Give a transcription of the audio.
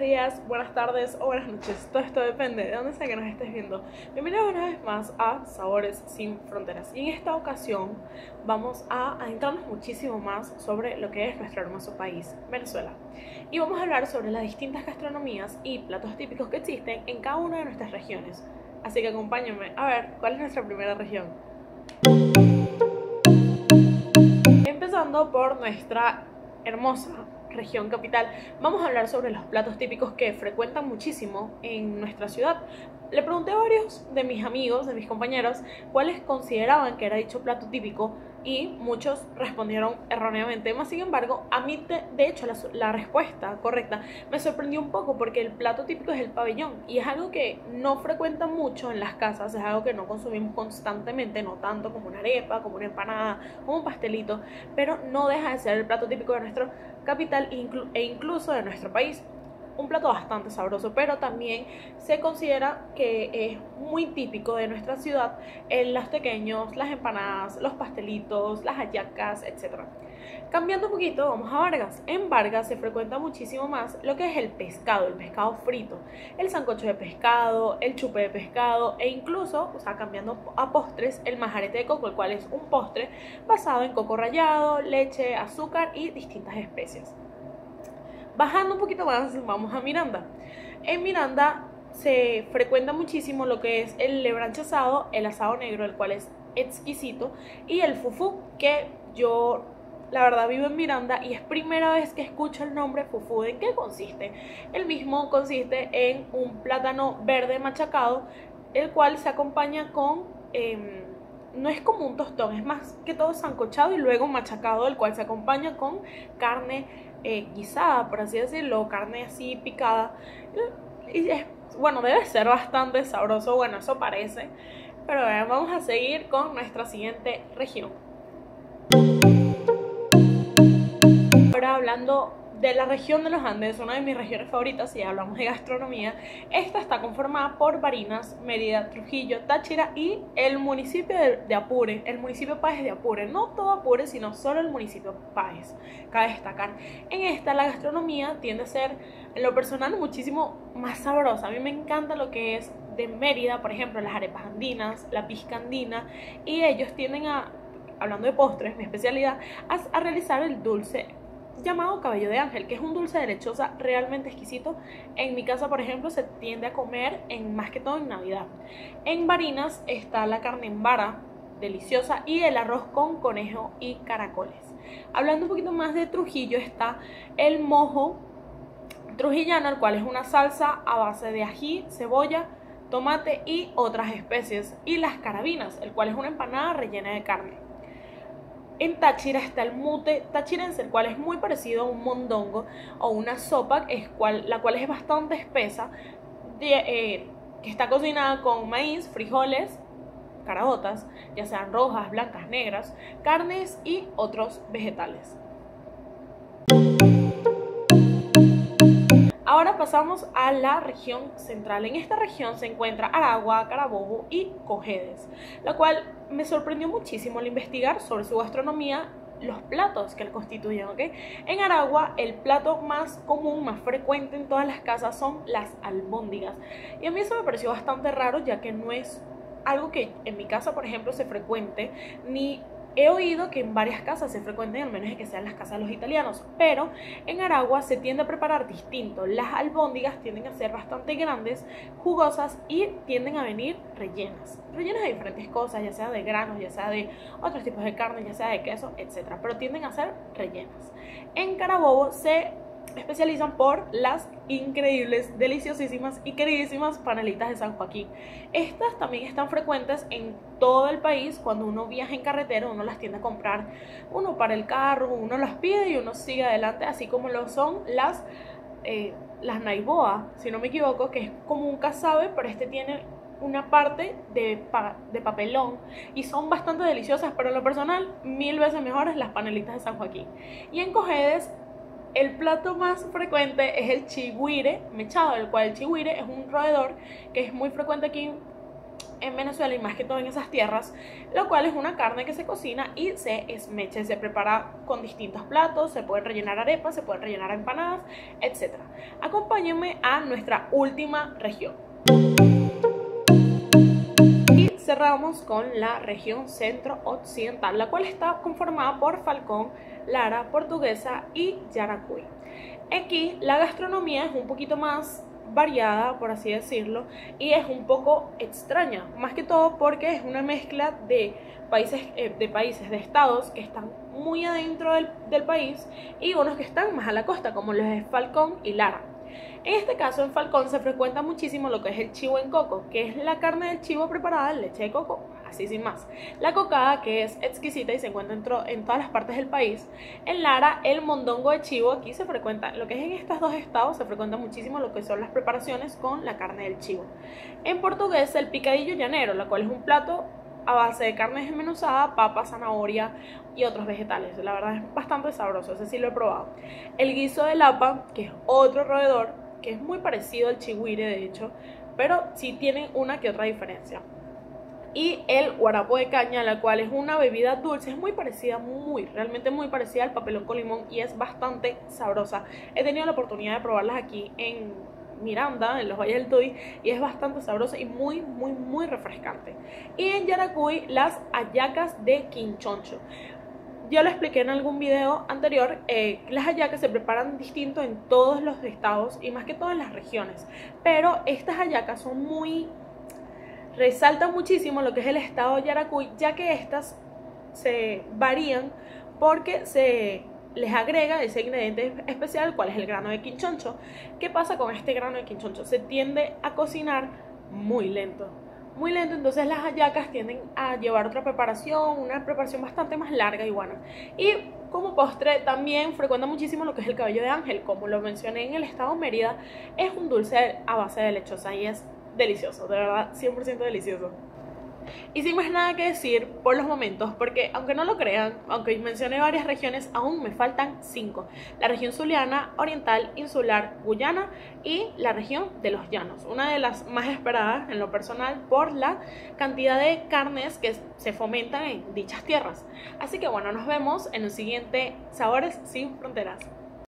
días, buenas tardes o buenas noches. Todo esto depende de dónde sea que nos estés viendo. Bienvenidos una vez más a Sabores Sin Fronteras. Y en esta ocasión vamos a adentrarnos muchísimo más sobre lo que es nuestro hermoso país, Venezuela. Y vamos a hablar sobre las distintas gastronomías y platos típicos que existen en cada una de nuestras regiones. Así que acompáñenme a ver cuál es nuestra primera región. Empezando por nuestra hermosa región capital, vamos a hablar sobre los platos típicos que frecuentan muchísimo en nuestra ciudad. Le pregunté a varios de mis amigos, de mis compañeros, cuáles consideraban que era dicho plato típico y muchos respondieron erróneamente. Más sin embargo, a mí de hecho la respuesta correcta me sorprendió un poco porque el plato típico es el pabellón y es algo que no frecuentan mucho en las casas, es algo que no consumimos constantemente, no tanto como una arepa, como una empanada, como un pastelito, pero no deja de ser el plato típico de nuestra capital e incluso de nuestro país. Un plato bastante sabroso, pero también se considera que es muy típico de nuestra ciudad en los tequeños, las empanadas, los pastelitos, las hallacas, etc. Cambiando un poquito, vamos a Vargas. En Vargas se frecuenta muchísimo más lo que es el pescado frito, el sancocho de pescado, el chupe de pescado e incluso, cambiando a postres, el majarete de coco, el cual es un postre basado en coco rallado, leche, azúcar y distintas especias. Bajando un poquito más, vamos a Miranda. En Miranda se frecuenta muchísimo lo que es el lebranche asado, el asado negro, el cual es exquisito, y el fufú, que yo la verdad vivo en Miranda y es primera vez que escucho el nombre fufú. ¿En qué consiste? El mismo consiste en un plátano verde machacado, el cual se acompaña con... no es como un tostón, es más que todo sancochado y luego machacado, el cual se acompaña con carne guisada, por así decirlo, carne así picada. Y bueno, debe ser bastante sabroso, bueno, eso parece. Pero vamos a seguir con nuestra siguiente región. Ahora hablando de la región de los Andes, una de mis regiones favoritas, si hablamos de gastronomía, esta está conformada por Barinas, Mérida, Trujillo, Táchira y el municipio de Apure, el municipio Páez de Apure. No todo Apure, sino solo el municipio Páez. Cabe destacar, en esta la gastronomía tiende a ser, en lo personal, muchísimo más sabrosa. A mí me encanta lo que es de Mérida, por ejemplo, las arepas andinas, la pizca andina, y ellos tienden a, hablando de postres, mi especialidad, a realizar el dulce llamado cabello de ángel, que es un dulce de lechosa realmente exquisito. En mi casa, por ejemplo, se tiende a comer más que todo en Navidad. En Barinas está la carne en vara, deliciosa, y el arroz con conejo y caracoles. Hablando un poquito más de Trujillo, está el mojo trujillano, el cual es una salsa a base de ají, cebolla, tomate y otras especies, y las carabinas, el cual es una empanada rellena de carne. En Táchira está el mute tachirense, el cual es muy parecido a un mondongo o una sopa, la cual es bastante espesa, que está cocinada con maíz, frijoles, caraotas, ya sean rojas, blancas, negras, carnes y otros vegetales. Ahora pasamos a la región central. En esta región se encuentra Aragua, Carabobo y Cojedes, la cual me sorprendió muchísimo al investigar sobre su gastronomía, los platos que la constituyen, ¿ok? En Aragua el plato más común, más frecuente en todas las casas son las albóndigas. Y a mí eso me pareció bastante raro, ya que no es algo que en mi casa, por ejemplo, se frecuente, ni he oído que en varias casas se frecuenten, al menos que sean las casas de los italianos, pero en Aragua se tiende a preparar distinto. Las albóndigas tienden a ser bastante grandes, jugosas y tienden a venir rellenas de diferentes cosas, ya sea de granos, ya sea de otros tipos de carne, ya sea de queso, etc. Pero tienden a ser rellenas. En Carabobo se especializan por las increíbles, deliciosísimas y queridísimas panelitas de San Joaquín. Estas también están frecuentes en todo el país. Cuando uno viaja en carretera, uno las tiende a comprar, uno para el carro, uno las pide y uno sigue adelante, así como lo son las naiboa, si no me equivoco, que es como un casabe, pero este tiene una parte de papelón y son bastante deliciosas, pero en lo personal, 1000 veces mejores las panelitas de San Joaquín. Y en Cojedes, el plato más frecuente es el chigüire mechado, el cual el chigüire es un roedor que es muy frecuente aquí en Venezuela y más que todo en esas tierras, lo cual es una carne que se cocina y se esmecha, se prepara con distintos platos, se pueden rellenar arepas, se pueden rellenar empanadas, etc. Acompáñenme a nuestra última región. Y cerramos con la región centro-occidental, la cual está conformada por Falcón, Lara, Portuguesa y Yaracuy. Aquí la gastronomía es un poquito más variada, por así decirlo, y es un poco extraña, más que todo porque es una mezcla de países, de estados que están muy adentro del país y unos que están más a la costa, como los de Falcón y Lara. En este caso, en Falcón se frecuenta muchísimo lo que es el chivo en coco, que es la carne del chivo preparada en leche de coco, así sin más. La cocada, que es exquisita y se encuentra en todas las partes del país. En Lara, el mondongo de chivo, aquí se frecuenta, lo que es en estos dos estados, se frecuenta muchísimo lo que son las preparaciones con la carne del chivo. En Portugués, el picadillo llanero, la cual es un plato a base de carne desmenuzada, papa, zanahoria y otros vegetales. La verdad es bastante sabroso, ese sí lo he probado. El guiso de lapa, que es otro roedor, que es muy parecido al chigüire de hecho, pero sí tienen una que otra diferencia. Y el guarapo de caña, la cual es una bebida dulce, es muy parecida, realmente muy parecida al papelón con limón y es bastante sabrosa. He tenido la oportunidad de probarlas aquí en Miranda, en los Valles del Tuy, y es bastante sabrosa y muy refrescante. Y en Yaracuy, las hallacas de quinchoncho. Yo lo expliqué en algún video anterior, las hallacas se preparan distinto en todos los estados y más que todo en las regiones, pero estas hallacas son resaltan muchísimo lo que es el estado de Yaracuy, ya que estas se varían porque se les agrega ese ingrediente especial, cuál es el grano de quinchoncho. ¿Qué pasa con este grano de quinchoncho? Se tiende a cocinar muy lento, entonces las hallacas tienden a llevar otra preparación, una preparación bastante más larga y buena. Y como postre también frecuenta muchísimo lo que es el cabello de ángel, como lo mencioné en el estado de Mérida, es un dulce a base de lechosa y es delicioso, de verdad, 100% delicioso. Y sin más nada que decir por los momentos, porque aunque no lo crean, aunque mencioné varias regiones, aún me faltan 5. La región zuliana, oriental, insular, Guyana y la región de los llanos. Una de las más esperadas en lo personal por la cantidad de carnes que se fomentan en dichas tierras. Así que bueno, nos vemos en el siguiente Sabores sin Fronteras.